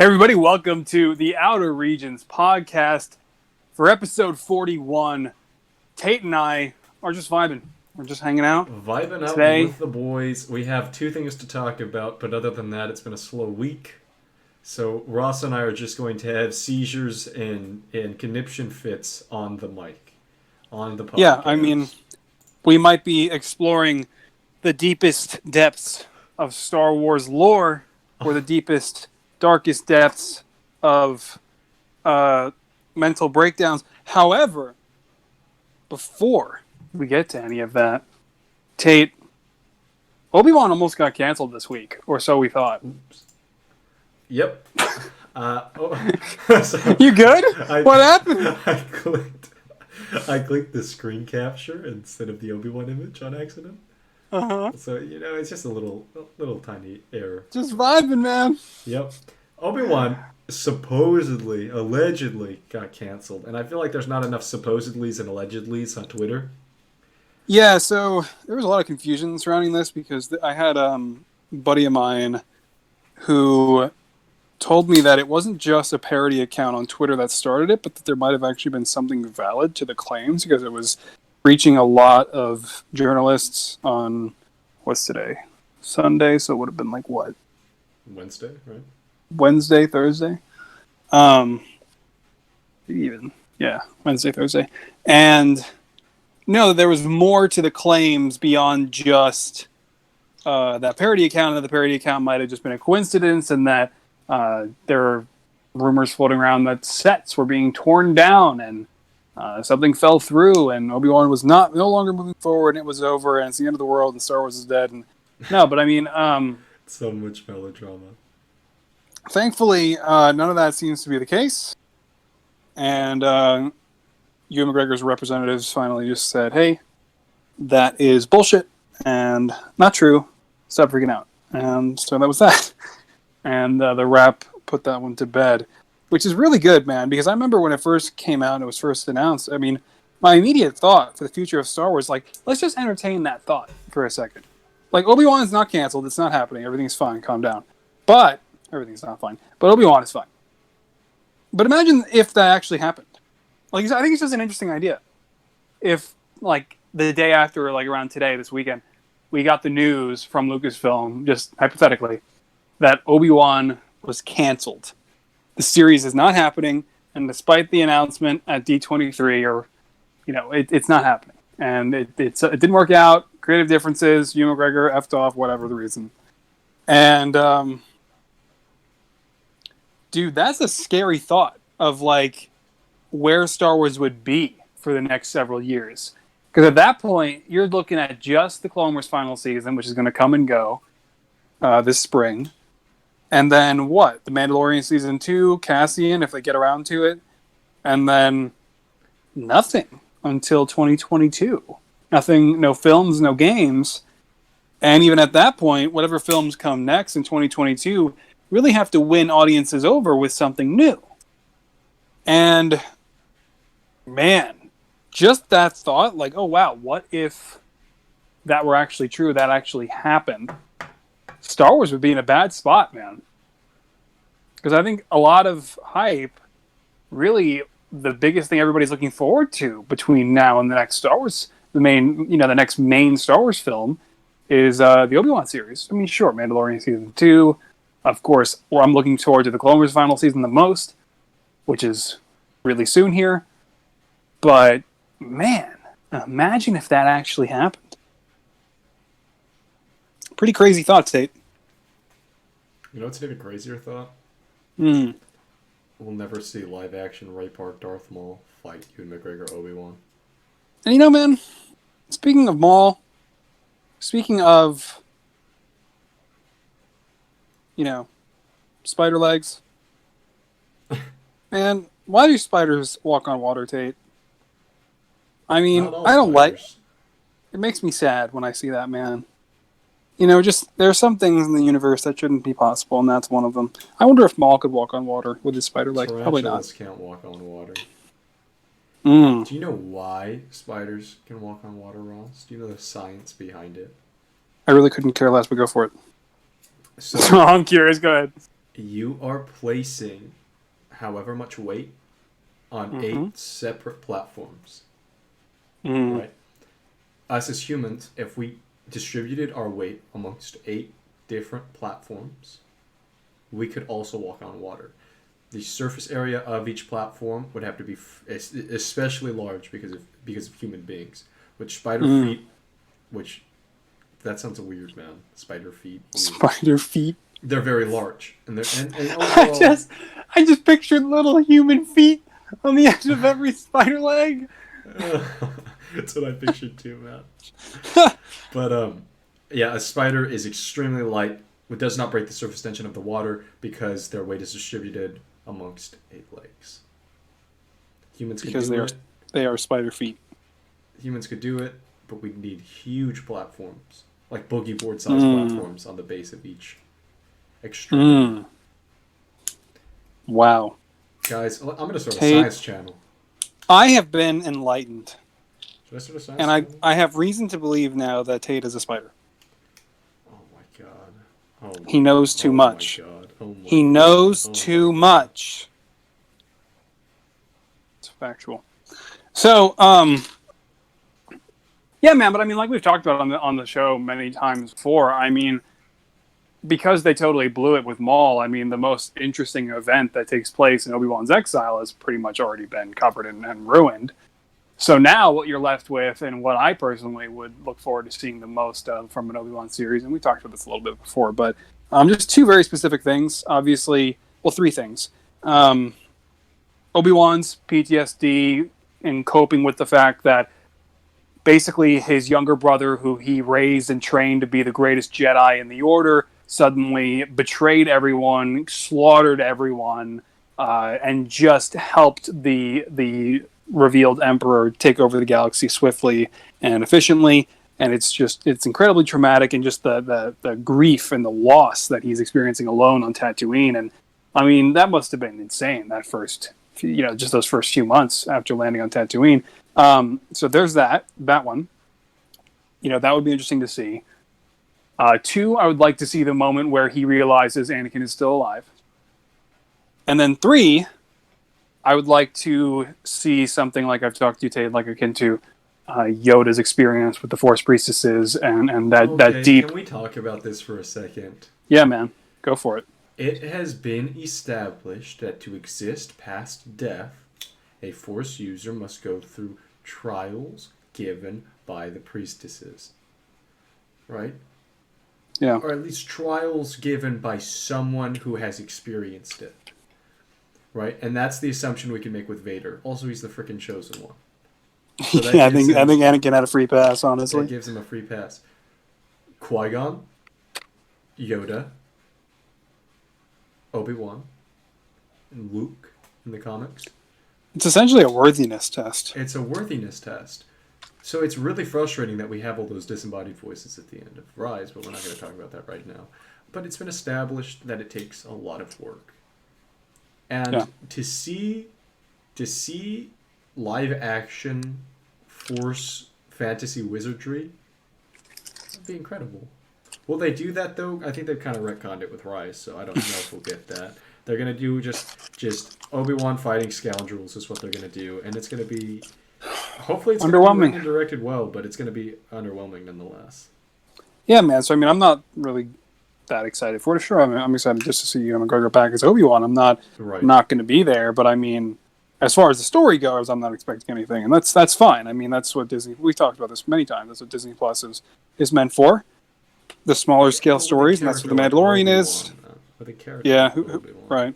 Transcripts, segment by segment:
Hey everybody, welcome to the Outer Regions podcast for episode 41. Tate and I are just vibing. We're just hanging out. Vibing out today with the boys. We have two things to talk about, but other than that, it's been a slow week. So Ross and I are just going to have seizures and conniption fits on the mic, on the podcast. Yeah, I mean, we might be exploring the deepest depths of Star Wars lore or the deepest, darkest depths of mental breakdowns. However, before we get to any of that, Tate, Obi-Wan almost got canceled this week, or so we thought. Oops. Yep. So, you good? What happened? I clicked the screen capture instead of the Obi-Wan image on accident. Uh-huh. So, it's just a little tiny error. Just vibing, man. Yep. Obi-Wan supposedly, allegedly got canceled. And I feel like there's not enough supposedlys and allegedlys on Twitter. Yeah, so there was a lot of confusion surrounding this because I had a buddy of mine who told me that it wasn't just a parody account on Twitter that started it, but that there might have actually been something valid to the claims because it was reaching a lot of journalists on, what's today? Sunday, so it would have been like what? Wednesday, right? Wednesday, Thursday? Wednesday, Thursday. And no, there was more to the claims beyond just that parody account, and that the parody account might have just been a coincidence, and that there are rumors floating around that sets were being torn down, and something fell through, and Obi-Wan was no longer moving forward, and it was over, and it's the end of the world, and Star Wars is dead. And no, but I mean, so much melodrama. Thankfully, none of that seems to be the case, and Ewan McGregor's representatives finally just said, "Hey, that is bullshit and not true. Stop freaking out." And so that was that. And the Wrap put that one to bed, which is really good, man, because I remember when it first came out and it was first announced, I mean, my immediate thought for the future of Star Wars, like, let's just entertain that thought for a second. Like, Obi-Wan is not canceled. It's not happening. Everything's fine. Calm down. But, everything's not fine. But Obi-Wan is fine. But imagine if that actually happened. Like, I think it's just an interesting idea. If, like, the day after, like, around today, this weekend, we got the news from Lucasfilm, just hypothetically, that Obi-Wan was canceled. The series is not happening, and despite the announcement at D23, or, it's not happening. And it didn't work out. Creative differences, Ewan McGregor effed off, whatever the reason. And, dude, that's a scary thought of, like, where Star Wars would be for the next several years. Because at that point, you're looking at just the Clone Wars final season, which is going to come and go this spring. And then what? The Mandalorian Season 2, Cassian, if they get around to it. And then nothing until 2022. Nothing, no films, no games. And even at that point, whatever films come next in 2022 really have to win audiences over with something new. And, man, just that thought, like, oh, wow, what if that were actually true, that actually happened? Star Wars would be in a bad spot, man. Because I think a lot of hype, really the biggest thing everybody's looking forward to between now and the next Star Wars, the next main Star Wars film is the Obi-Wan series. I mean, sure, Mandalorian Season 2, of course, where I'm looking forward to the Clone Wars final season the most, which is really soon here. But, man, imagine if that actually happened. Pretty crazy thought, Tate. You know what's an even crazier thought? We'll never see live-action Ray Park Darth Maul fight Ewan McGregor Obi-Wan. And man, speaking of Maul, speaking of, spider legs, man, why do spiders walk on water, Tate? I mean, I don't like... It makes me sad when I see that, man. There are some things in the universe that shouldn't be possible, and that's one of them. I wonder if Maul could walk on water with his spider leg. Probably not. Tarantulas can't walk on water. Do you know why spiders can walk on water, Ross? Do you know the science behind it? I really couldn't care less, but go for it. So I'm curious. Go ahead. You are placing however much weight on 8 separate platforms. Right? Us as humans, if we distributed our weight amongst 8 different platforms, we could also walk on water. The surface area of each platform would have to be especially large because of human beings. Which spider feet, which that sounds weird, man. Spider feet. Spider feet. They're very large, and overall, I just pictured little human feet on the edge of every spider leg. That's what I pictured too, man. But yeah, a spider is extremely light. It does not break the surface tension of the water because their weight is distributed amongst 8 legs. Humans could do it. They are spider feet. Humans could do it, but we need huge platforms, like boogie board sized platforms on the base of each extremity. Wow. Guys, I'm going to start a science channel. I have been enlightened. Should I start a science channel? I have reason to believe now that Tait is a spider. Oh my god. He knows too much. My god. He knows too much. It's factual. So, yeah, man, but I mean, like we've talked about on the show many times before, I mean, because they totally blew it with Maul, I mean, the most interesting event that takes place in Obi-Wan's exile has pretty much already been covered and ruined. So now what you're left with, and what I personally would look forward to seeing the most of from an Obi-Wan series, and we talked about this a little bit before, but just 2 very specific things. Obviously, well, 3 things. Obi-Wan's PTSD in coping with the fact that basically his younger brother, who he raised and trained to be the greatest Jedi in the Order, suddenly betrayed everyone, slaughtered everyone, and just helped the revealed Emperor take over the galaxy swiftly and efficiently. And it's incredibly traumatic, and just the grief and the loss that he's experiencing alone on Tatooine. And I mean, that must have been insane, that first, just those first few months after landing on Tatooine. So there's that one. That would be interesting to see. 2, I would like to see the moment where he realizes Anakin is still alive. And then 3, I would like to see something like I've talked to you, Tait, like akin to Yoda's experience with the Force priestesses and that deep... Can we talk about this for a second? Yeah, man. Go for it. It has been established that to exist past death, a Force user must go through trials given by the priestesses. Right? Yeah. Or at least trials given by someone who has experienced it. Right? And that's the assumption we can make with Vader. Also, he's the freaking chosen one. So yeah, I think Anakin had a free pass, honestly. That gives him a free pass. Qui-Gon, Yoda, Obi-Wan, and Luke in the comics. It's essentially a worthiness test. It's a worthiness test. So it's really frustrating that we have all those disembodied voices at the end of Rise, but we're not going to talk about that right now. But it's been established that it takes a lot of work. And to see live action Force fantasy wizardry, that'd be incredible. Will they do that though? I think they've kind of retconned it with Rise, so I don't know if we'll get that. They're gonna do just Obi-Wan fighting scoundrels is what they're gonna do, and it's gonna be hopefully it's underwhelming. Gonna be written and directed well, but it's gonna be underwhelming nonetheless. Yeah, man. So I mean, I'm not really that excited for it. Sure, I'm excited just to see Ewan McGregor back as Obi-Wan. I'm not going to be there, but I mean, as far as the story goes, I'm not expecting anything, and that's fine. I mean, that's what Disney. We talked about this many times. That's what Disney Plus is meant for. The smaller scale stories, and that's what The Mandalorian is. Yeah, right.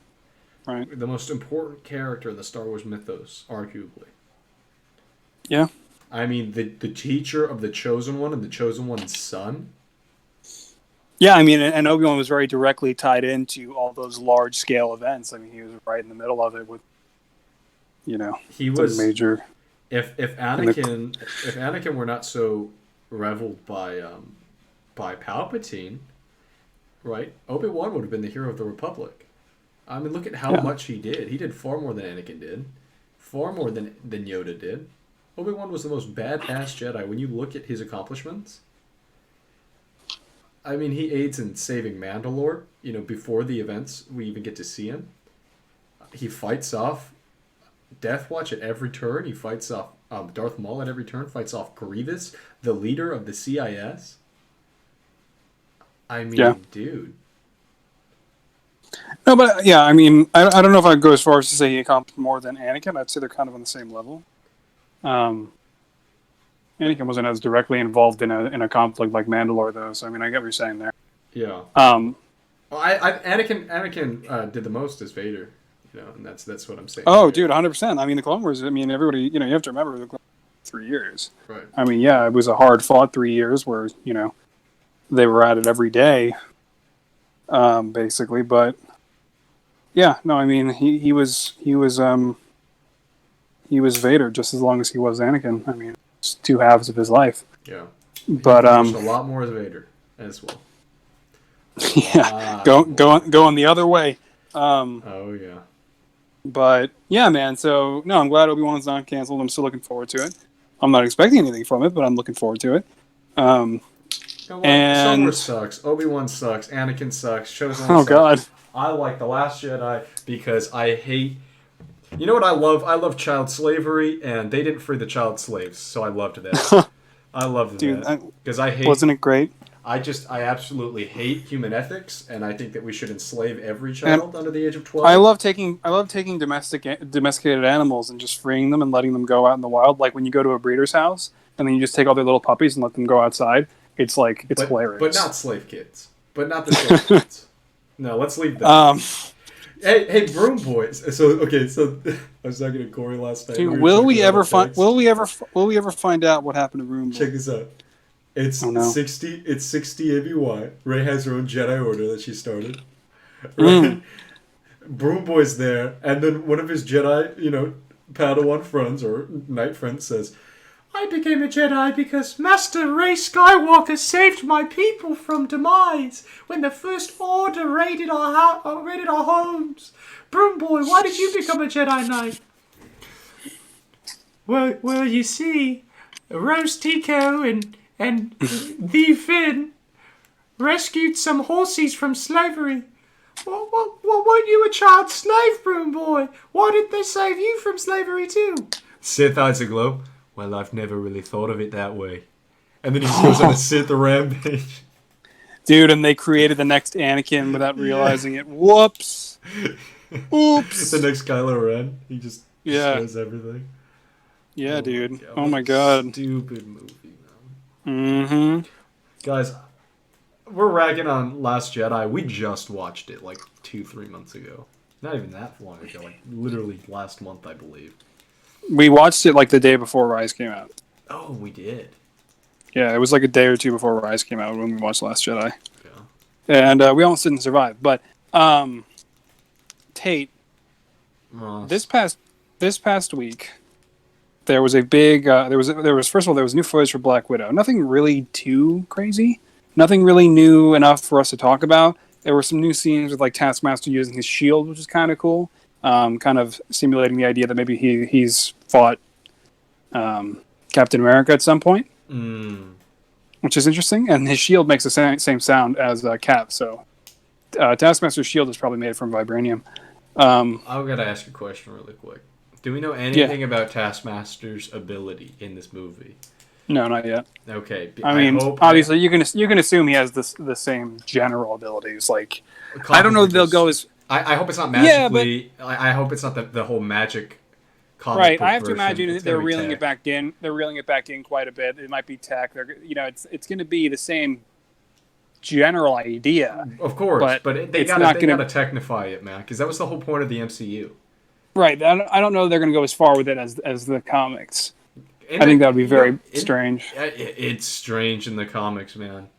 The most important character in the Star Wars mythos, arguably. Yeah. I mean, the teacher of the Chosen One and the Chosen One's son. Yeah, I mean, and Obi-Wan was very directly tied into all those large-scale events. I mean, he was right in the middle of it with, he was major. If Anakin were not so reveled by Palpatine, right? Obi-Wan would have been the hero of the Republic. I mean, look at how much he did. He did far more than Anakin did, far more than Yoda did. Obi-Wan was the most badass Jedi when you look at his accomplishments. I mean, he aids in saving Mandalore. Before the events, we even get to see him. He fights off Death Watch at every turn. He fights off Darth Maul at every turn. Fights off Grievous, the leader of the CIS. I mean, dude. No, but yeah, I mean, I don't know if I'd go as far as to say he accomplished more than Anakin. I'd say they're kind of on the same level. Anakin wasn't as directly involved in a conflict like Mandalore, though. So I mean, I get what you're saying there. Yeah. Anakin did the most as Vader, and that's what I'm saying. Oh, dude, 100%. I mean, the Clone Wars. I mean, everybody, you have to remember the Clone Wars 3 years. Right. I mean, yeah, it was a hard fought 3 years where they were at it every day, basically. But yeah, no, I mean, he was Vader just as long as he was Anakin. I mean, it's 2 halves of his life. Yeah. But a lot more as Vader as well. Yeah, going the other way. Oh yeah. But yeah, man. So no, I'm glad Obi-Wan's not canceled. I'm still looking forward to it. I'm not expecting anything from it, but I'm looking forward to it. And Star Wars sucks. Obi-Wan sucks. Anakin sucks. Chosen. Oh sucks. God. I like The Last Jedi because I hate. You know what I love? I love child slavery, and they didn't free the child slaves, so I loved that. I loved that because I hate. Wasn't it great? I absolutely hate human ethics, and I think that we should enslave every child under the age of 12. I love taking domesticated animals and just freeing them and letting them go out in the wild. Like when you go to a breeder's house and then you just take all their little puppies and let them go outside. It's hilarious. But not slave kids. But not the slave kids. No, let's leave that. Hey, Broom Boys. So I was talking to Corey last night. Dude, will we ever find out what happened to Broom Boys? Check this out. It's 60. It's 60 ABY. Ray has her own Jedi Order that she started. Right? Broom Boy's there, and then one of his Jedi, Padawan friends or knight friends says, "I became a Jedi because Master Ray Skywalker saved my people from demise when the First Order raided our homes. Broom Boy, why did you become a Jedi Knight?" Well, you see, Rose Tico and the Finn rescued some horsies from slavery. Well, weren't you a child slave, Broom Boy? Why did they save you from slavery too? Sith eyes aglow. Well, I've never really thought of it that way. And then he goes on a Sith rampage. Dude, and they created the next Anakin without realizing it. Whoops. Oops. The next Kylo Ren. He just destroys everything. Yeah, dude. Oh my God. Stupid movie, man. Mm-hmm. Guys, we're ragging on Last Jedi. We just watched it like 2-3 months ago. Not even that long ago. Like literally last month, I believe. We watched it like the day before Rise came out. Oh, we did. Yeah, it was like a day or two before Rise came out when we watched Last Jedi. Yeah. And we almost didn't survive. But Tate, Ross. this past week, there was a big there was first of all there was new footage for Black Widow. Nothing really too crazy. Nothing really new enough for us to talk about. There were some new scenes with like Taskmaster using his shield, which is kind of cool. Kind of simulating the idea that maybe he's fought Captain America at some point, which is interesting. And his shield makes the same sound as Cap. So Taskmaster's shield is probably made from vibranium. I've got to ask you a question really quick. Do we know anything about Taskmaster's ability in this movie? No, not yet. Okay. I mean, obviously, you can assume he has the same general abilities. Like, I don't know if they'll go as. I hope it's not magically. Yeah, I hope it's not the whole magic. Right. I have to imagine they're reeling it back in. They're reeling it back in quite a bit. It might be tech. It's going to be the same general idea. Of course, but they gotta technify it, man, because that was the whole point of the MCU. Right. I don't know if they're going to go as far with it as the comics. I think that would be very strange. It's strange in the comics, man.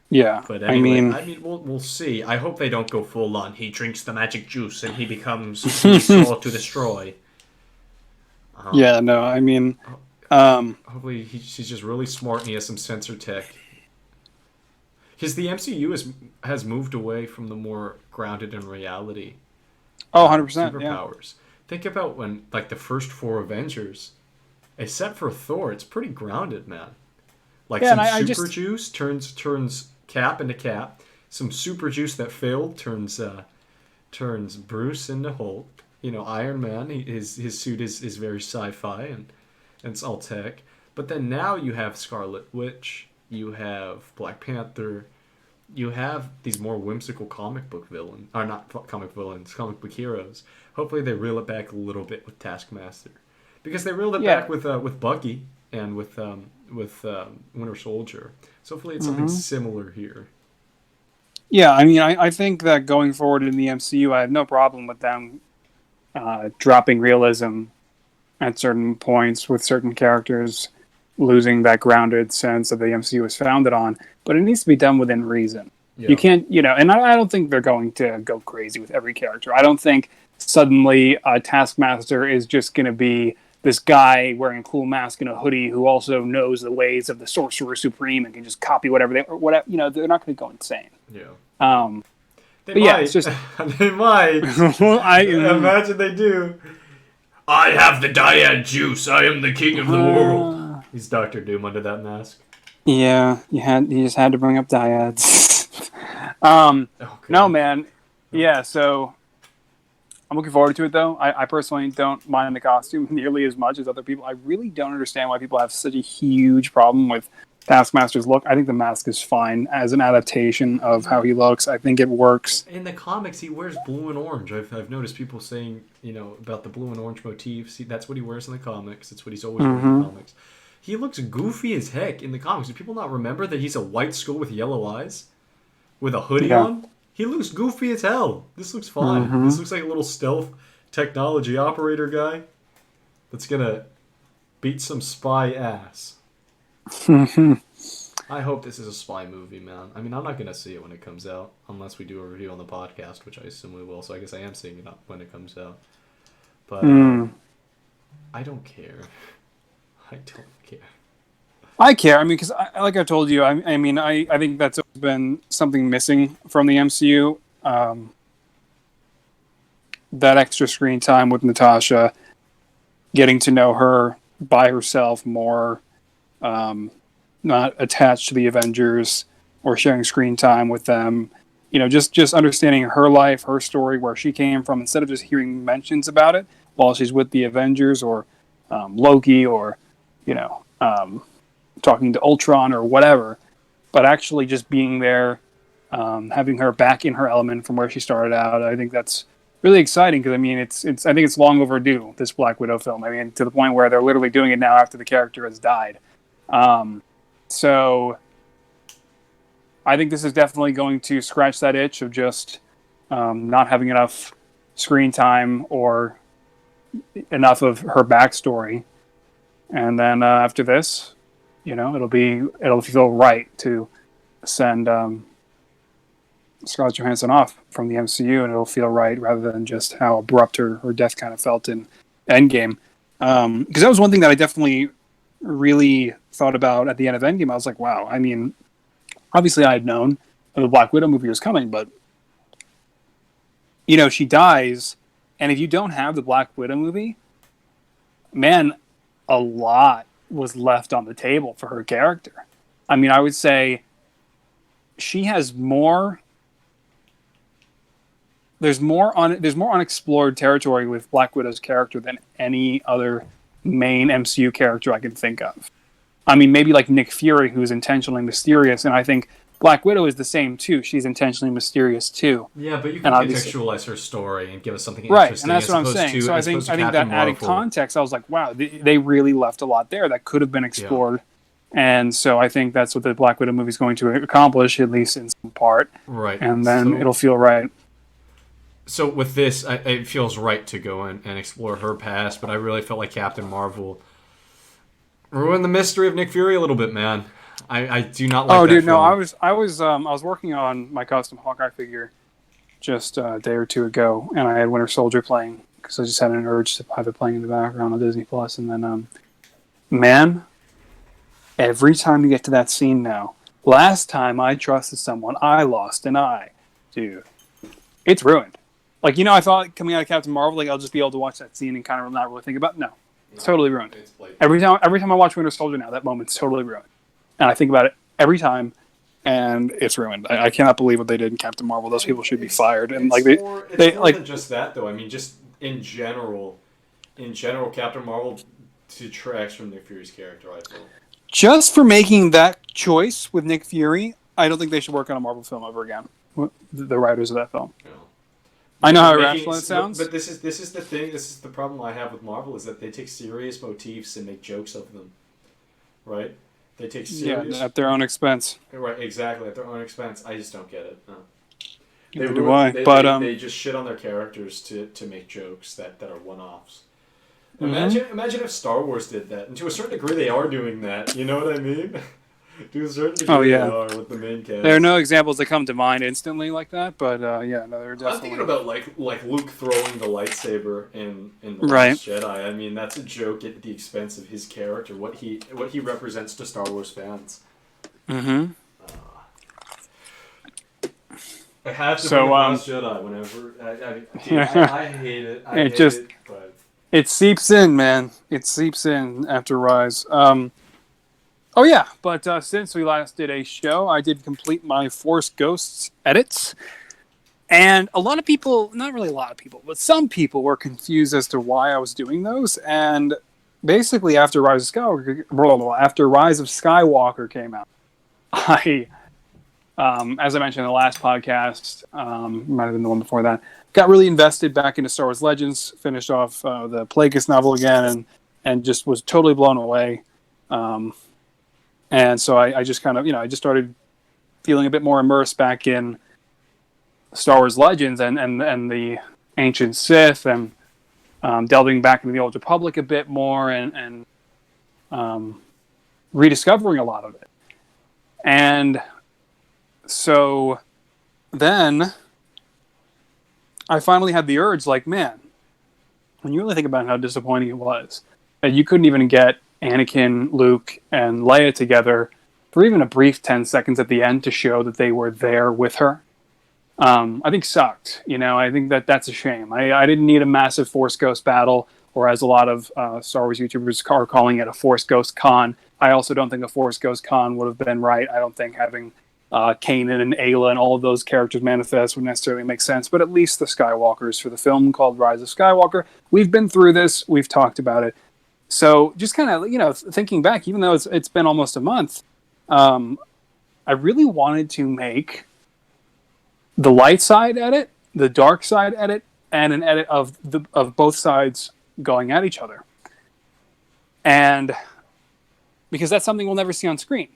Yeah, but anyway, I mean, we'll see. I hope they don't go full on. He drinks the magic juice and he becomes sword to destroy. Yeah, no, I mean, hopefully he's just really smart and he has some sensor tech. Because the MCU has moved away from the more grounded in reality. Oh, 100%. Superpowers. Yeah. Think about when, like, the first 4 Avengers, except for Thor, it's pretty grounded, man. Like, some super juice turns Cap into Cap. Some super juice that failed turns Bruce into Hulk. You know, Iron Man, his suit is very sci-fi and it's all tech. But then now you have Scarlet Witch, you have Black Panther, you have these more whimsical comic book villains, or not comic villains, comic book heroes. Hopefully they reel it back a little bit with Taskmaster, because they reeled it back with Bucky and with Winter Soldier. So hopefully it's something similar here. Yeah, I mean, I think that going forward in the MCU, I have no problem with them dropping realism at certain points with certain characters, losing that grounded sense that the MCU was founded on. But it needs to be done within reason. Yeah. You can't, and I don't think they're going to go crazy with every character. I don't think suddenly Taskmaster is just going to be this guy wearing a cool mask and a hoodie who also knows the ways of the Sorcerer Supreme and can just copy whatever they're not going to go insane. Yeah. They might. Yeah, it's just they might. Imagine they do. I have the dyad juice. I am the king of the world. He's Dr. Doom under that mask. Yeah, you just had to bring up dyads. No, man. Yeah, so I'm looking forward to it, though. I personally don't mind the costume nearly as much as other people. I really don't understand why people have such a huge problem with Taskmaster's look. I think the mask is fine as an adaptation of how he looks. I think it works. In the comics, he wears blue and orange. I've noticed people saying, about the blue and orange motifs. That's what he wears in the comics. It's what he's always wearing in the comics. He looks goofy as heck in the comics. Do people not remember that he's a white skull with yellow eyes? With a hoodie on? He looks goofy as hell. This looks fine. This looks like a little stealth technology operator guy that's gonna beat some spy ass. I hope this is a spy movie, man. I mean, I'm not gonna see it when it comes out, unless we do a review on the podcast, which I assume we will. So I guess I am seeing it when it comes out. But I don't care. I don't care. I care. I mean, because like I told you, I think that's been something missing from the MCU. That extra screen time with Natasha, getting to know her by herself more, not attached to the Avengers or sharing screen time with them. Just understanding her life, her story, where she came from, instead of just hearing mentions about it while she's with the Avengers or Loki or, talking to Ultron or whatever, but actually just being there, having her back in her element from where she started out. I think that's really exciting because, I mean, I think it's long overdue, this Black Widow film. I mean, to the point where they're literally doing it now after the character has died. So I think this is definitely going to scratch that itch of just not having enough screen time or enough of her backstory. And then after this, it'll feel right to send Scarlett Johansson off from the MCU, and it'll feel right rather than just how abrupt her death kind of felt in Endgame. Because that was one thing that I definitely really thought about at the end of Endgame. I was like, wow, I mean, obviously I had known the Black Widow movie was coming, but, she dies, and if you don't have the Black Widow movie, man, a lot was left on the table for her character. I mean, I would say she has more. There's more unexplored territory with Black Widow's character than any other main MCU character I can think of. I mean, maybe like Nick Fury, who's intentionally mysterious, and I think Black Widow is the same too. She's intentionally mysterious too. Yeah, but you can contextualize her story and give us something right, interesting. And that's what I'm saying. So I think that added context, I was like, wow, they really left a lot there that could have been explored. Yeah. And so I think that's what the Black Widow movie is going to accomplish, at least in some part. Right. And then it'll feel right. So with this, it feels right to go in and explore her past, but I really felt like Captain Marvel ruined the mystery of Nick Fury a little bit, man. I do not like that dude, film. no, I was working on my custom Hawkeye figure just a day or two ago, and I had Winter Soldier playing because I just had an urge to have it playing in the background on Disney Plus, and then man, every time you get to that scene now, last time I trusted someone, I lost an eye, dude. It's ruined. Like, I thought coming out of Captain Marvel, like I'll just be able to watch that scene and kind of not really think about it. No, it's totally ruined. Every time I watch Winter Soldier now, that moment's totally ruined. And I think about it every time, and it's ruined. I cannot believe what they did in Captain Marvel. Those people should be fired. And like it's they more like than just that, though. I mean, just in general, Captain Marvel detracts from Nick Fury's character, I feel. just for making that choice with Nick Fury, I don't think they should work on a Marvel film ever again. The writers of that film. You know. I know how irrational it sounds. But this is the thing. This is the problem I have with Marvel is that they take serious motifs and make jokes of them, right? They take serious at their own expense. Right, exactly, at their own expense. I just don't get it. No. Neither do I. They just shit on their characters to make jokes that are one-offs. Imagine if Star Wars did that, and to a certain degree, they are doing that. You know what I mean? To a certain degree, they are with the main cast. There are no examples that come to mind instantly like that, but they're definitely. I'm thinking about like Luke throwing the lightsaber in the Last Jedi. I mean, that's a joke at the expense of his character, what he represents to Star Wars fans. Mm-hmm. I have to bring Last Jedi whenever. I hate it. I hate it. But it seeps in, man. It seeps in after Rise. But since we last did a show, I did complete my Force Ghosts edits. And a lot of people, not really a lot of people, but some people were confused as to why I was doing those. And basically, after Rise of Skywalker came out, I, as I mentioned in the last podcast, might have been the one before that, got really invested back into Star Wars Legends, finished off the Plagueis novel again, and just was totally blown away. And so I just kind of, I just started feeling a bit more immersed back in Star Wars Legends and the ancient Sith, and delving back into the Old Republic a bit more, and rediscovering a lot of it. And so then I finally had the urge, like, man, when you really think about how disappointing it was, that you couldn't even get Anakin, Luke, and Leia together for even a brief 10 seconds at the end to show that they were there with her, I think sucked. I think that's a shame. I didn't need a massive Force Ghost battle, or as a lot of Star Wars YouTubers are calling it, a Force Ghost Con. I also don't think a Force Ghost Con would have been right. I don't think having Kanan and Ayla and all of those characters manifest would necessarily make sense, but at least the Skywalkers for the film called Rise of Skywalker. We've been through this. We've talked about it. So just kind of, thinking back, even though it's been almost a month, I really wanted to make the light side edit, the dark side edit, and an edit of both sides going at each other. And because that's something we'll never see on screen.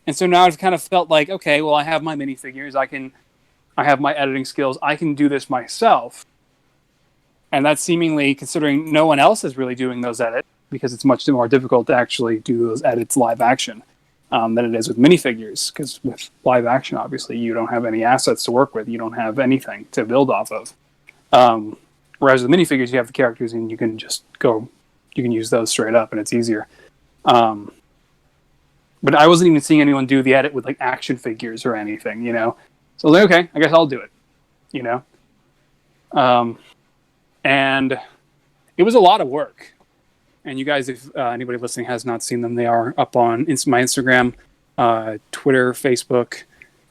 And so now I've kind of felt like, okay, well, I have my minifigures. I have my editing skills. I can do this myself. And that's seemingly, considering no one else is really doing those edits, because it's much more difficult to actually do those edits live action than it is with minifigures. Because with live action, obviously, you don't have any assets to work with. You don't have anything to build off of. Whereas with minifigures, you have the characters and you can just go, you can use those straight up and it's easier. But I wasn't even seeing anyone do the edit with like action figures or anything, So I was like, okay, I guess I'll do it, And it was a lot of work. And you guys, if anybody listening has not seen them, they are up on my Instagram, Twitter, Facebook,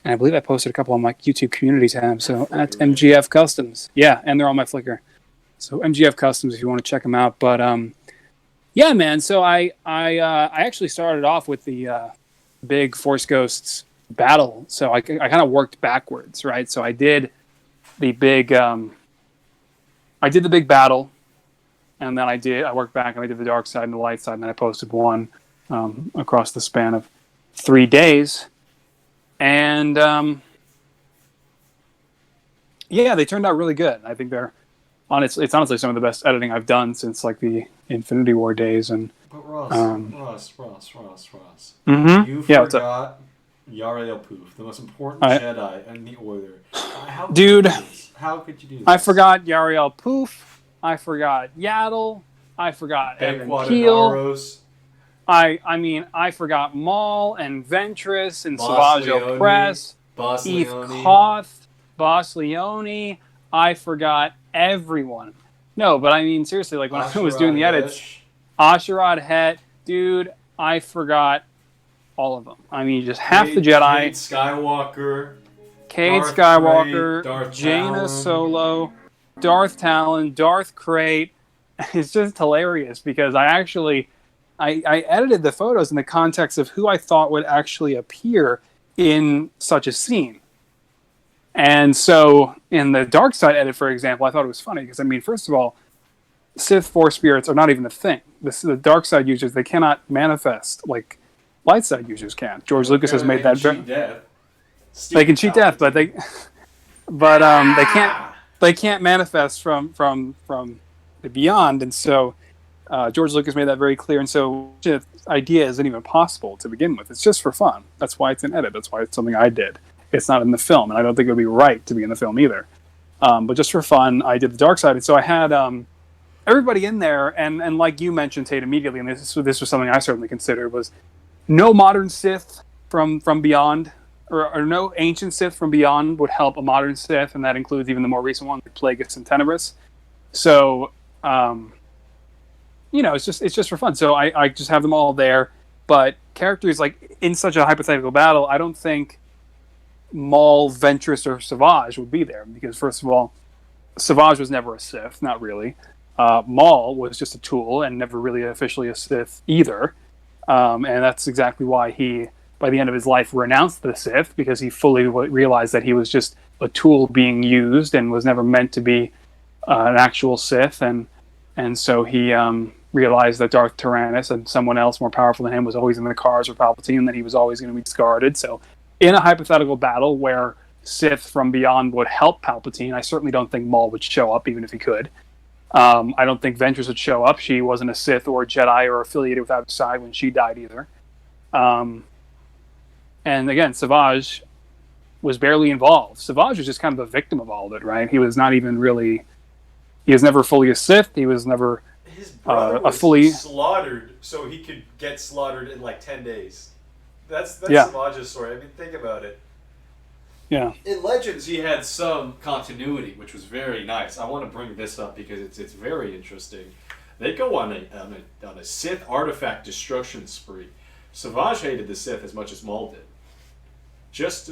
and I believe I posted a couple on my YouTube community tab. So at MGF Customs. Yeah, and they're on my Flickr. So MGF Customs if you want to check them out. But yeah, man. So I actually started off with the big Force Ghosts battle. So I kind of worked backwards, right? So I did the big battle. And then I worked back and I did the dark side and the light side, and then I posted one across the span of 3 days. And yeah, they turned out really good. I think it's honestly some of the best editing I've done since like the Infinity War days. And but Ross. Mm-hmm. You forgot Yarael Poof, the most important Jedi in the Order. How could you do this? I forgot Yarael Poof. I forgot Yaddle. I forgot Evan Keel. I forgot Maul and Ventress and Savage Opress, Eve Koth, Boss Leone. I forgot everyone. No, but I mean, seriously, like when I was doing the edits, Asherad Het, dude, I forgot All of them. I mean, just half the Jedi. Cade Darth Skywalker, Darth Darth Jaina Talon. Solo, Darth Talon, Darth Krayt. It's just hilarious because I edited the photos in the context of who I thought would actually appear in such a scene. And so in the dark side edit, for example, I thought it was funny because, I mean, first of all, Sith Force spirits are not even a thing. The dark side users, they cannot manifest like light side users can. George Lucas has made that very... They can cheat death, but they can't manifest from the beyond. And so George Lucas made that very clear. And so the idea isn't even possible to begin with. It's just for fun. That's why it's an edit. That's why it's something I did. It's not in the film, and I don't think it would be right to be in the film either. But just for fun, I did the dark side. And so I had everybody in there, and like you mentioned, Tate, immediately, and this was something I certainly considered, was no modern Sith from beyond, or no ancient Sith from beyond would help a modern Sith, and that includes even the more recent ones, like Plagueis and Tenebris. So, it's just for fun. So I just have them all there. But characters, like, in such a hypothetical battle, I don't think Maul, Ventress, or Savage would be there, because first of all, Savage was never a Sith, not really. Maul was just a tool and never really officially a Sith either. And that's exactly why he, by the end of his life, renounced the Sith, because he fully realized that he was just a tool being used and was never meant to be an actual Sith. And so he realized that Darth Tyrannus and someone else more powerful than him was always in the cars, or Palpatine, and that he was always going to be discarded. So in a hypothetical battle where Sith from beyond would help Palpatine, I certainly don't think Maul would show up, even if he could. I don't think Ventress would show up. She wasn't a Sith or a Jedi or affiliated with either side when she died either. And again, Savage was barely involved. Savage was just kind of a victim of all of it, right? He was not even really... He was never fully a Sith. He was never His brother was fully... slaughtered so he could get slaughtered in like 10 days. That's yeah. Savage's story. I mean, think about it. Yeah. In Legends, he had some continuity, which was very nice. I want to bring this up because it's very interesting. They go on a Sith artifact destruction spree. Savage hated the Sith as much as Maul did. Just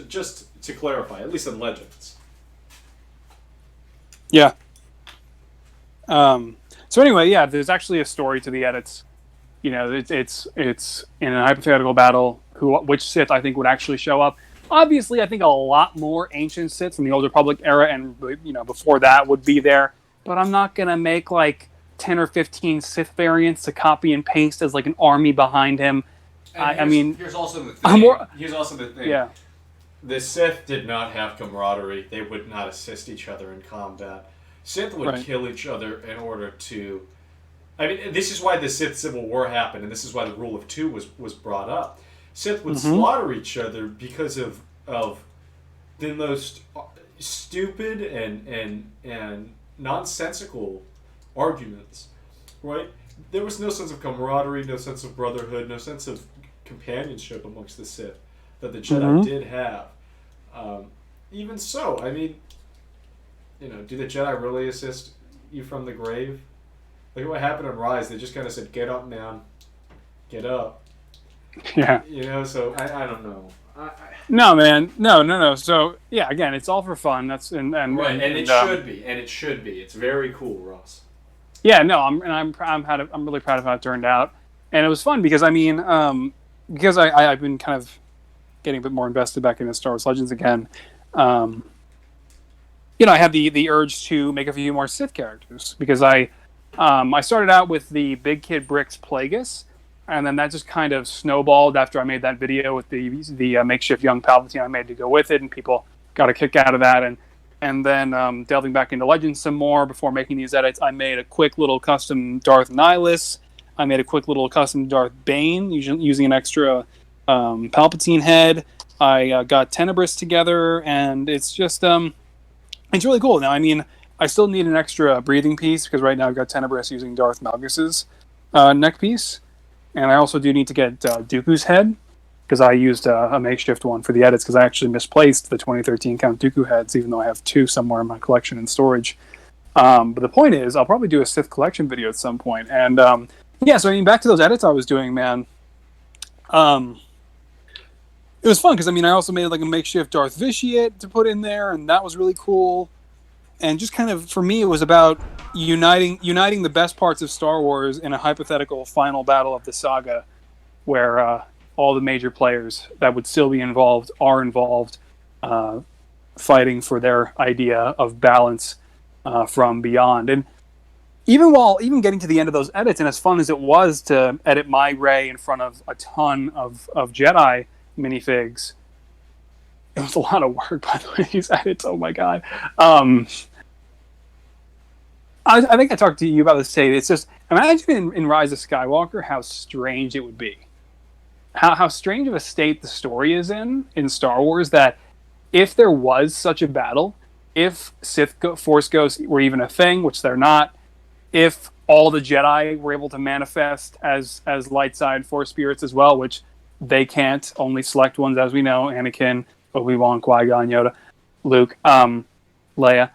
to clarify, at least in Legends. Yeah. So anyway, yeah, there's actually a story to the edits. You know, it's in a hypothetical battle, which Sith I think would actually show up. Obviously, I think a lot more ancient Siths from the Old Republic era and, before that would be there. But I'm not going to make, 10 or 15 Sith variants to copy and paste as, an army behind him. Here's also the thing. Yeah. The Sith did not have camaraderie. They would not assist each other in combat. Sith would kill each other in order to... I mean, this is why the Sith Civil War happened, and this is why the Rule of Two was brought up. Sith would slaughter each other because of the most stupid and nonsensical arguments, right? There was no sense of camaraderie, no sense of brotherhood, no sense of companionship amongst the Sith that the Jedi did have. Even so, I mean, do the Jedi really assist you from the grave? Look at what happened in Rise. They just kind of said, "Get up, man. Get up." Yeah. So I don't know. No, man. No. So yeah, again, it's all for fun. That's and right, and it should be, and it should be. It's very cool, Ross. Yeah, no, I'm really proud of how it turned out, and it was fun because because I've been kind of getting a bit more invested back into Star Wars Legends again. I had the urge to make a few more Sith characters because I started out with the Big Kid Bricks Plagueis, and then that just kind of snowballed after I made that video with the makeshift young Palpatine I made to go with it, and people got a kick out of that. And then delving back into Legends some more before making these edits, I made a quick little custom Darth Nihilus. I made a quick little custom Darth Bane using an extra Palpatine head. I got Tenebris together, and it's just it's really cool. Now, I mean, I still need an extra breathing piece because right now I've got Tenebris using Darth Malgus's neck piece. And I also do need to get Dooku's head, because I used a makeshift one for the edits, because I actually misplaced the 2013 Count Dooku heads, even though I have two somewhere in my collection in storage. But the point is, I'll probably do a Sith collection video at some point. And so I mean, back to those edits I was doing, man. it was fun because I also made like a makeshift Darth Vitiate to put in there, and that was really cool. And just kind of for me, it was about uniting the best parts of Star Wars in a hypothetical final battle of the saga, where all the major players that would still be involved are involved, fighting for their idea of balance from beyond. And even getting to the end of those edits, and as fun as it was to edit my Rey in front of a ton of Jedi minifigs, it was a lot of work, by the way, these edits. Oh my god. I think I talked to you about this today. It's just, imagine in Rise of Skywalker how strange it would be. How strange of a state the story is in Star Wars, that if there was such a battle, if Force Ghosts were even a thing, which they're not, if all the Jedi were able to manifest as light side Force spirits as well, which they can't, only select ones, as we know, Anakin, Obi-Wan, Qui-Gon, Yoda, Luke, Leia,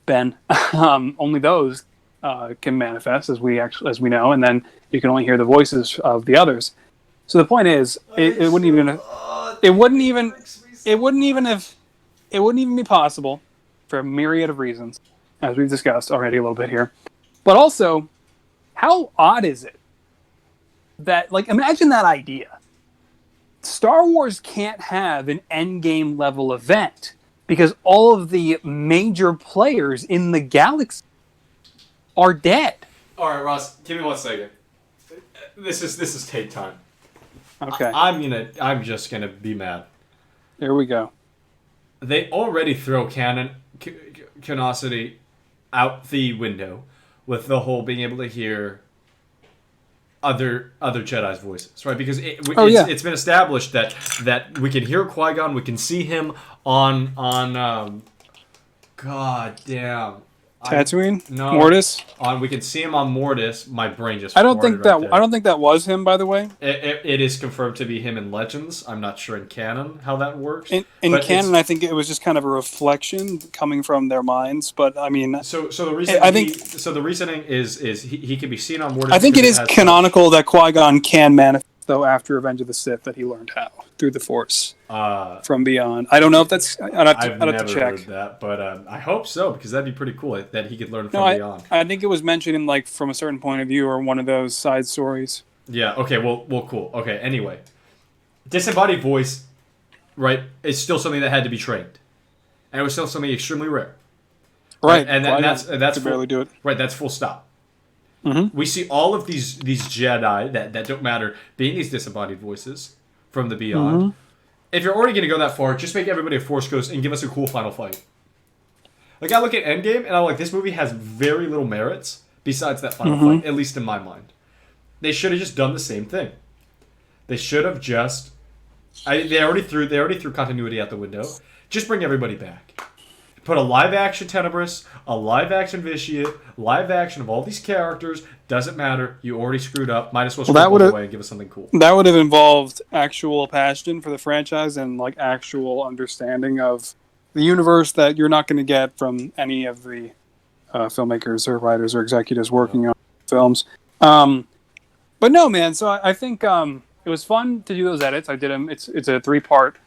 Ben, only those can manifest, as we know, and then you can only hear the voices of the others. So the point is, it wouldn't even be possible for a myriad of reasons, as we've discussed already a little bit here. But also, how odd is it that, like, imagine that idea. Star Wars can't have an endgame level event because all of the major players in the galaxy are dead. All right, Ross, give me 1 second. This is Tait time. Okay. I'm just gonna be mad. Here we go. They already throw canonicity out the window with the whole being able to hear other Jedi's voices, right? Because it's been established that we can hear Qui-Gon, we can see him on God damn. Tatooine? Mortis? We can see him on Mortis. My brain just. I don't think that was him, by the way. It is confirmed to be him in Legends. I'm not sure in canon how that works. In canon, I think it was just kind of a reflection coming from their minds. But I mean, so the reasoning is he can be seen on Mortis. I think it is canonical that Qui-Gon can manifest, though, after Revenge of the Sith, that he learned how through the Force from beyond. I don't know if that's. I'd have to check. Heard that, but I hope so, because that'd be pretty cool that he could learn from beyond. I think it was mentioned in, like, from a certain point of view or one of those side stories. Yeah. Okay. Well. Cool. Okay. Anyway, disembodied voice, right, is still something that had to be trained, and it was still something extremely rare. Right. And that's full, barely do it. Right. That's full stop. Mm-hmm. We see all of these Jedi that don't matter being these disembodied voices from the beyond. Mm-hmm. If you're already going to go that far, just make everybody a Force Ghost and give us a cool final fight. Like, I look at Endgame and I'm like, this movie has very little merits besides that final fight, at least in my mind. They should have just done the same thing. They should have just. They already threw continuity out the window. Just bring everybody back. Put a live action Tenebris, a live action Vitiate, live action of all these characters. Doesn't matter. You already screwed up. Might as well screw it away and give us something cool. That would have involved actual passion for the franchise and, like, actual understanding of the universe that you're not going to get from any of the filmmakers or writers or executives working on films. But no, man. So I think it was fun to do those edits. I did them. It's a 3-part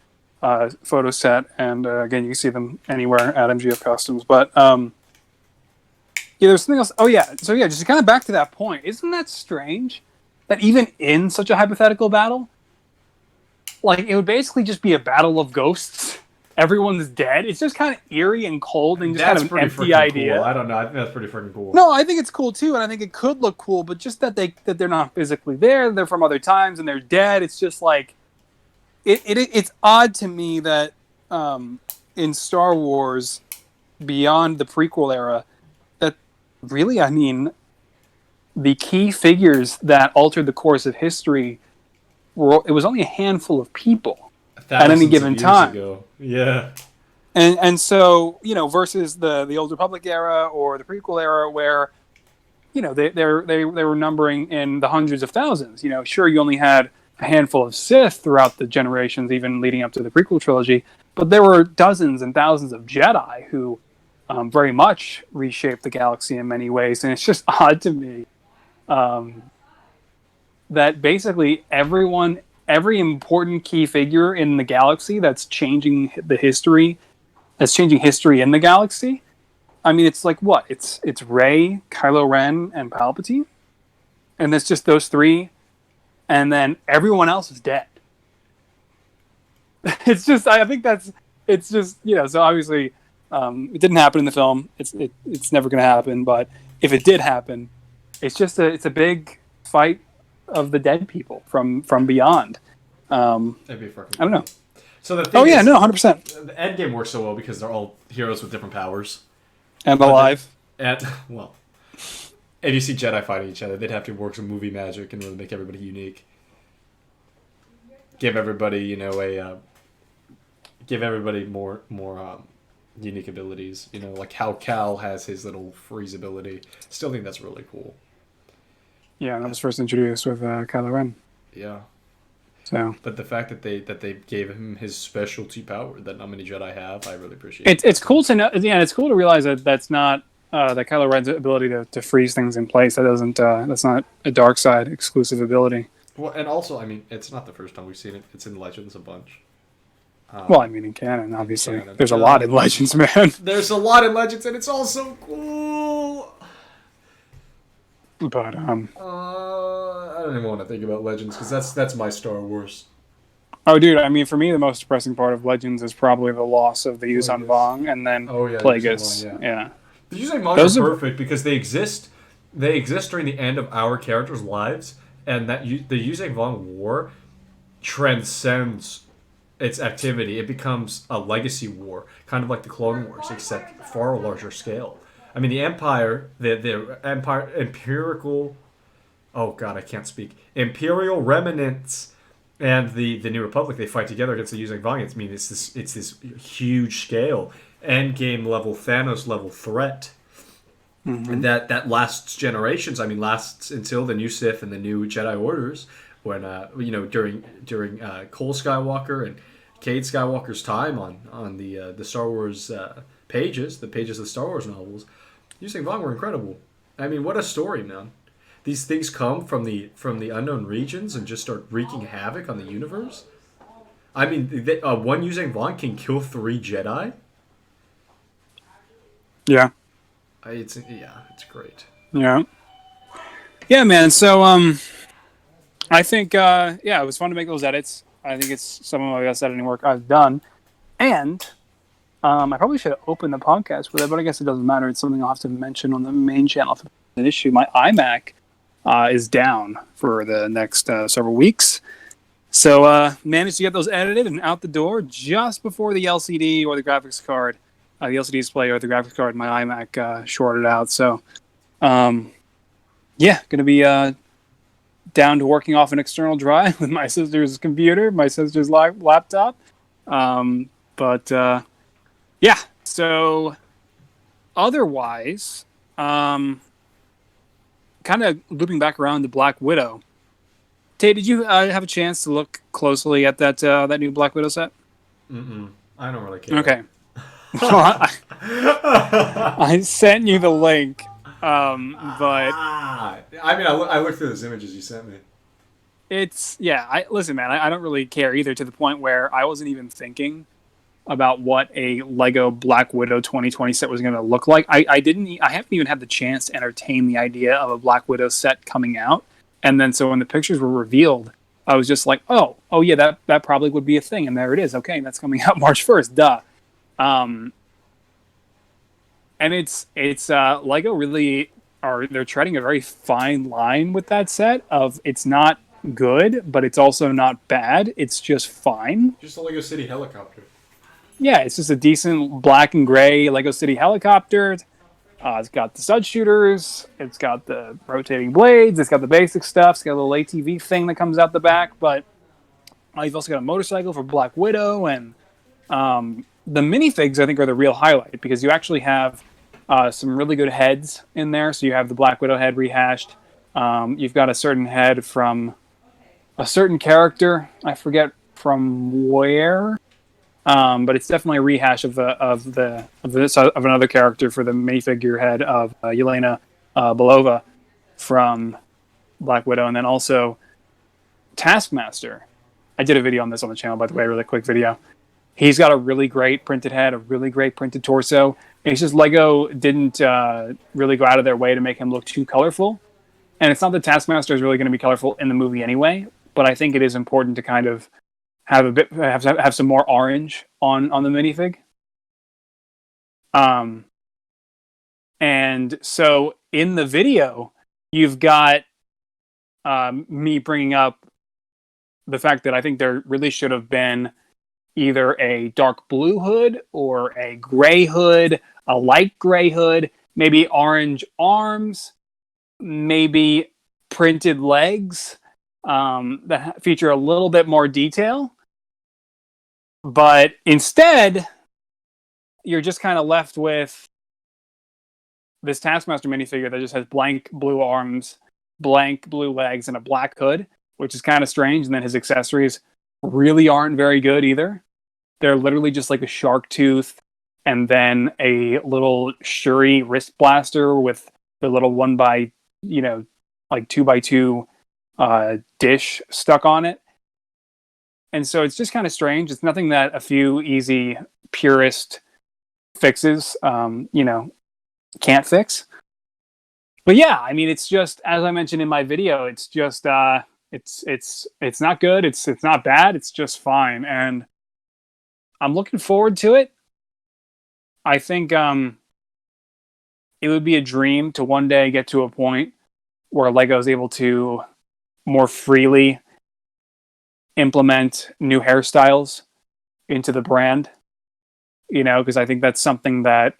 photo set, and again, you can see them anywhere at MGF Customs. But yeah, there's something else. Oh yeah, so yeah, just kind of back to that point. Isn't that strange that even in such a hypothetical battle, like, it would basically just be a battle of ghosts? Everyone's dead. It's just kind of eerie and cold and just kind of an empty idea. Cool. I don't know. I think that's pretty freaking cool. No, I think it's cool too, and I think it could look cool, but just that they're not physically there. They're from other times and they're dead. It's just like it's odd to me that in Star Wars, beyond the prequel era, that really, I mean, the key figures that altered the course of history it was only a handful of people at any given time. Ago. Yeah. And so, you know, versus the Old Republic era or the prequel era, where, you know, they were numbering in the hundreds of thousands. You know, sure, you only had a handful of Sith throughout the generations, even leading up to the prequel trilogy, but there were dozens and thousands of Jedi who very much reshaped the galaxy in many ways. And it's just odd to me that basically everyone every important key figure in the galaxy that's changing history in the galaxy. I mean, it's like what? It's Rey, Kylo Ren, and Palpatine, and it's just those three, and then everyone else is dead. It's just, I think it's just, so obviously it didn't happen in the film. It's never going to happen, but if it did happen, it's a big fight of the dead people from beyond. That'd be fucking I don't know. So the thing 100%. The Endgame works so well because they're all heroes with different powers. And alive. And you see Jedi fighting each other, they'd have to work some movie magic and really make everybody unique. Give everybody, give everybody more unique abilities. Like how Cal has his little freeze ability. Still think that's really cool. Yeah, that was first introduced with Kylo Ren. Yeah. So, but the fact that they gave him his specialty power that not many Jedi have, I really appreciate. It's cool to know. Yeah, it's cool to realize that that's not that Kylo Ren's ability to freeze things in place. That's not a dark side exclusive ability. Well, and also, I mean, it's not the first time we've seen it. It's in Legends a bunch. In canon, obviously, there's a lot in Legends, man. There's a lot in Legends, and it's all so cool. But I don't even want to think about Legends because that's my Star Wars. Oh, dude! I mean, for me, the most depressing part of Legends is probably the loss of the Yuuzhan Vong and then Plagueis. Yeah. The Yuuzhan Vong are perfect because they exist. They exist during the end of our characters' lives, and the Yuuzhan Vong War transcends its activity. It becomes a legacy war, kind of like the Clone Wars, except far larger scale. I mean, the Empire, the Empire, Imperial... Oh, God, I can't speak. Imperial remnants and the New Republic, they fight together against the Yuuzhan Vong. I mean, it's this huge scale, endgame level, Thanos level threat. Mm-hmm. And that lasts generations. I mean, lasts until the new Sith and the new Jedi Orders, when, during Cole Skywalker and Cade Skywalker's time on the Star Wars pages, the pages of the Star Wars novels. Yuuzhan Vong were incredible. I mean, what a story, man. These things come from the unknown regions and just start wreaking havoc on the universe. I mean, one Yuuzhan Vong can kill 3 Jedi. Yeah. It's great. Yeah. Yeah, man. So, I think, it was fun to make those edits. I think it's some of my best editing work I've done. And I probably should have opened the podcast with it, but I guess it doesn't matter. It's something I'll have to mention on the main channel. If it's an issue. My iMac is down for the next several weeks. So managed to get those edited and out the door just before the LCD or the graphics card, the LCD display or the graphics card, my iMac shorted out. So, going to be down to working off an external drive with my sister's computer, my sister's laptop. So otherwise, kind of looping back around to Black Widow. Tate, did you have a chance to look closely at that new Black Widow set? I don't really care. Okay. Well, I sent you the link, but I mean, I looked through those images you sent me. Listen, man, I don't really care either, to the point where I wasn't even thinking about what a Lego Black Widow 2020 set was going to look like. I haven't even had the chance to entertain the idea of a Black Widow set coming out. And then so when the pictures were revealed, I was just like, oh yeah, that probably would be a thing. And there it is. Okay, that's coming out March 1st. Duh. And it's Lego really they're treading a very fine line with that set of, it's not good, but it's also not bad. It's just fine. Just a Lego City helicopter. Yeah, it's just a decent black and gray Lego City helicopter. It's got the stud shooters. It's got the rotating blades. It's got the basic stuff. It's got a little ATV thing that comes out the back. But you've also got a motorcycle for Black Widow. And the minifigs, I think, are the real highlight, because you actually have some really good heads in there. So you have the Black Widow head rehashed. You've got a certain head from a certain character. I forget from where. But it's definitely a rehash of another character for the minifigure head of Yelena Belova from Black Widow, and then also Taskmaster I did a video on this on the channel, by the way, a really quick video. He's got a really great printed head, a really great printed torso. And it's just Lego didn't really go out of their way to make him look too colorful. And it's not that Taskmaster is really going to be colorful in the movie anyway, but I think it is important to kind of have some more orange on the minifig. And so in the video, you've got me bringing up the fact that I think there really should have been either a dark blue hood or a gray hood, a light gray hood, maybe orange arms, maybe printed legs that feature a little bit more detail. But instead, you're just kind of left with this Taskmaster minifigure that just has blank blue arms, blank blue legs, and a black hood, which is kind of strange. And then his accessories really aren't very good either. They're literally just like a shark tooth and then a little Shuri wrist blaster with the little 2x2 dish stuck on it. And so it's just kind of strange. It's nothing that a few easy purist fixes, can't fix. But yeah, I mean, it's just, as I mentioned in my video, it's just, it's not good. It's not bad. It's just fine. And I'm looking forward to it. I think it would be a dream to one day get to a point where Lego is able to more freely implement new hairstyles into the brand, because I think that's something that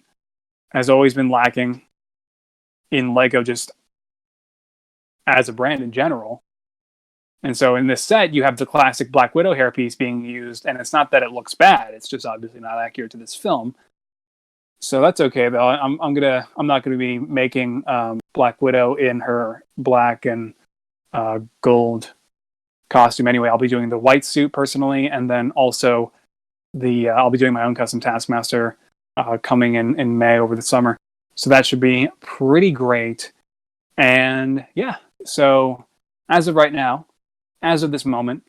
has always been lacking in Lego just as a brand in general. And so in this set, you have the classic Black Widow hairpiece being used, and it's not that it looks bad, it's just obviously not accurate to this film. So that's okay though. I'm not gonna be making Black Widow in her black and gold costume anyway. I'll be doing the white suit personally, and then also I'll be doing my own custom Taskmaster coming in May over the summer. So that should be pretty great. And yeah, so as of right now, as of this moment,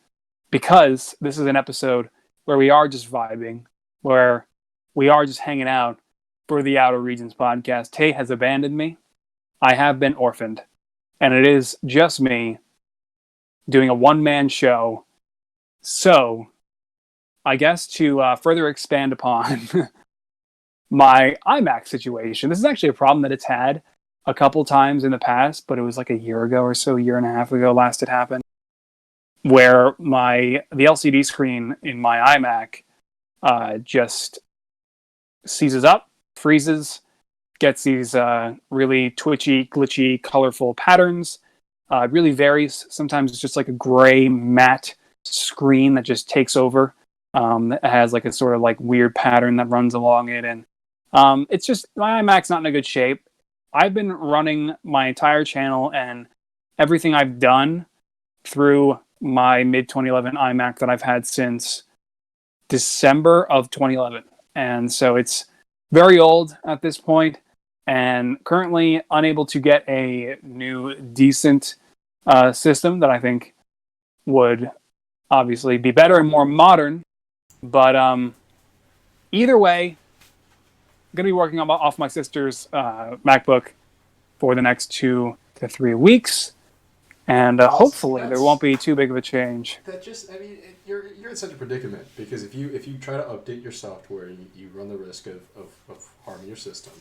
because this is an episode where we are just vibing, where we are just hanging out for the Outer Regions podcast, Tait has abandoned me. I have been orphaned. And it is just me doing a one-man show. So, I guess to further expand upon my iMac situation, this is actually a problem that it's had a couple times in the past, but it was like a year ago or so, a year and a half ago last it happened, where the LCD screen in my iMac just seizes up, freezes, gets these really twitchy, glitchy, colorful patterns. It really varies. Sometimes it's just like a gray matte screen that just takes over. It has like a sort of like weird pattern that runs along it. And it's just, my iMac's not in a good shape. I've been running my entire channel and everything I've done through my mid-2011 iMac that I've had since December of 2011. And so it's very old at this point and currently unable to get a new decent system that I think would obviously be better and more modern. But either way, I'm going to be working off my sister's MacBook for the next 2 to 3 weeks. And hopefully there won't be too big of a change. You're in such a predicament because if you try to update your software, you run the risk of harming your system,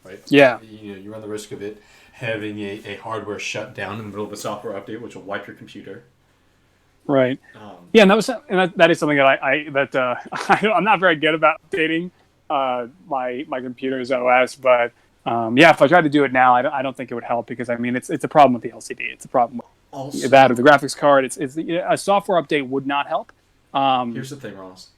right? Yeah. You run the risk of it having a hardware shut down in the middle of a software update, which will wipe your computer. Right. Yeah, and that is something that I'm not very good about updating my computer's OS, but if I tried to do it now, I don't think it would help because I mean it's a problem with the LCD. It's a problem with that or the graphics card. It's a software update would not help. Here's the thing, Ross.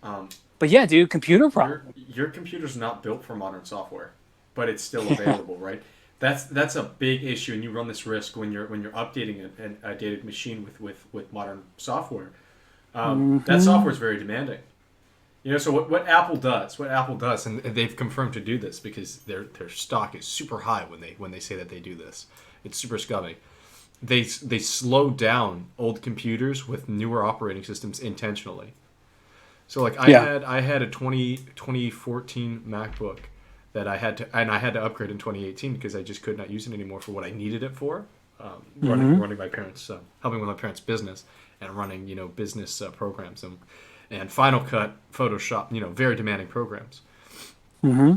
But yeah, dude, computer problem. Your computer's not built for modern software, but it's still available, right? That's a big issue, and you run this risk when you're updating a dated machine with modern software. That software is very demanding. So what Apple does, and they've confirmed to do this because their stock is super high when they say that they do this. It's super scummy. they slowed down old computers with newer operating systems intentionally. So like I had a 2014 MacBook that I had to upgrade in 2018 because I just could not use it anymore for what I needed it for. Running my parents, helping with my parents' business and running, business programs and Final Cut, Photoshop, very demanding programs. Mm-hmm.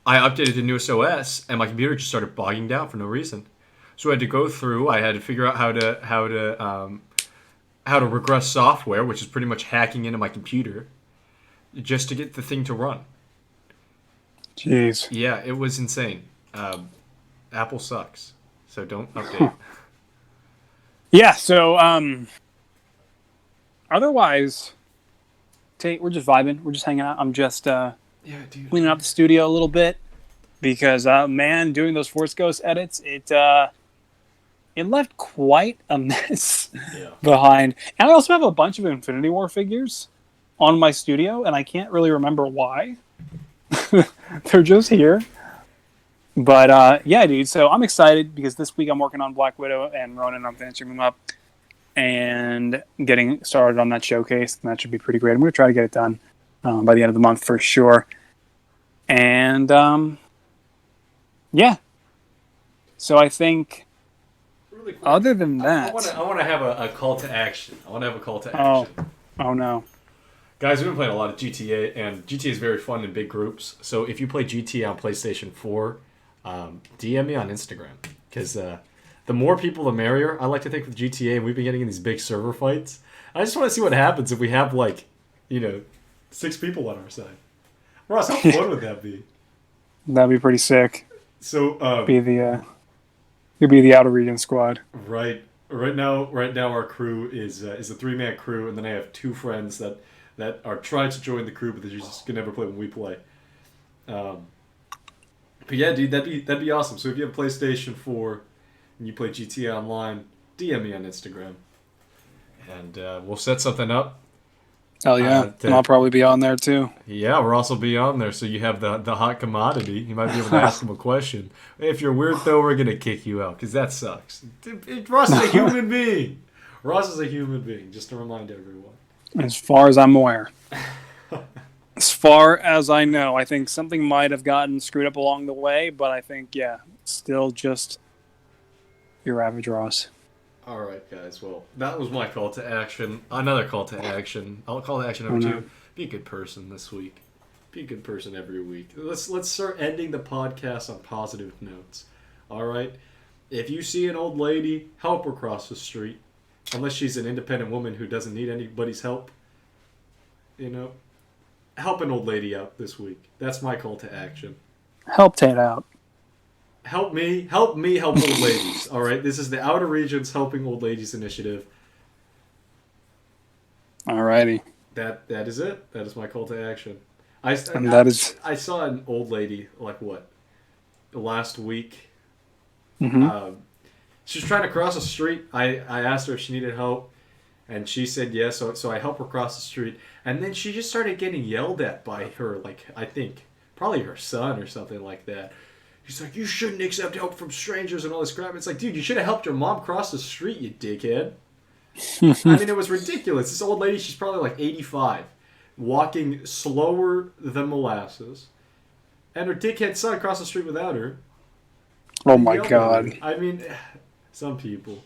I updated the newest OS and my computer just started bogging down for no reason. So I had to go through. I had to figure out how to regress software, which is pretty much hacking into my computer, just to get the thing to run. Jeez. Yeah, it was insane. Apple sucks, so don't update. Yeah. So, otherwise, Tate, we're just vibing. We're just hanging out. I'm just dude. cleaning up the studio a little bit because, man, doing those Force Ghost edits, it left quite a mess behind. And I also have a bunch of Infinity War figures on my studio, and I can't really remember why. They're just here. But, yeah, dude, so I'm excited because this week I'm working on Black Widow and Ronin. I'm finishing them up and getting started on that showcase, and that should be pretty great. I'm going to try to get it done by the end of the month for sure. And, yeah. So I think... Really quick, other than that, I want to have a call to action. Oh no, guys, we've been playing a lot of GTA, and GTA is very fun in big groups. So if you play GTA on PlayStation 4, DM me on Instagram because the more people, the merrier. I like to think with GTA, and we've been getting in these big server fights. I just want to see what happens if we have 6 people on our side. Ross, how fun would that be? That'd be pretty sick. So You'd be the outer region squad. Right now our crew is a 3-man crew, and then I have 2 friends that are trying to join the crew, but they just can never play when we play. But yeah, dude, that'd be awesome. So if you have PlayStation 4 and you play GTA Online, DM me on Instagram, and we'll set something up. Hell yeah, and I'll probably be on there too. Yeah, we'll also be on there, so you have the hot commodity. You might be able to ask them a question. If you're weird, though, we're going to kick you out, because that sucks. Ross is a human being. Ross is a human being, just to remind everyone. As far as I'm aware. As far as I know, I think something might have gotten screwed up along the way, but I think, still just your average Ross. All right, guys. Well, that was my call to action. Another call to action. I'll call to action number 2. Be a good person this week. Be a good person every week. Let's start ending the podcast on positive notes. All right? If you see an old lady, help her cross the street. Unless she's an independent woman who doesn't need anybody's help. Help an old lady out this week. That's my call to action. Help Tate out. Help me help old ladies. All right, this is the Outer Regions Helping Old Ladies initiative. Alrighty. That is it. That is my call to action. I saw an old lady last week. Mm-hmm. She was trying to cross the street. I asked her if she needed help, and she said yes. So I helped her cross the street, and then she just started getting yelled at by her, I think probably her son or something like that. He's like, you shouldn't accept help from strangers and all this crap. It's like, dude, you should have helped your mom cross the street, you dickhead. I mean, it was ridiculous. This old lady, she's probably 85, walking slower than molasses, and her dickhead son crossed the street without her. Oh my God. I mean, some people.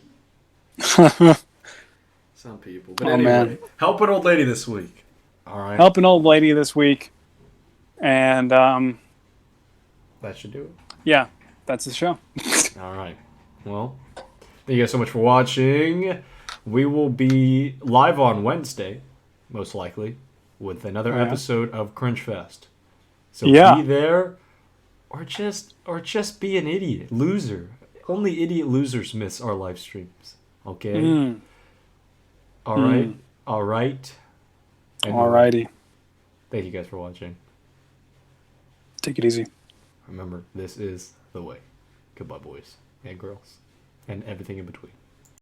Some people. But anyway, man. Help an old lady this week. All right. Help an old lady this week. And, that should do it. Yeah, that's the show. All right. Well, thank you guys so much for watching. We will be live on Wednesday, most likely, with another episode of Cringe Fest. So be there, or just be an idiot, loser. Only idiot losers miss our live streams. Okay. All right. All right. Anyway, alrighty. Thank you guys for watching. Take it easy. Remember, this is the way. Goodbye, boys and girls, and everything in between.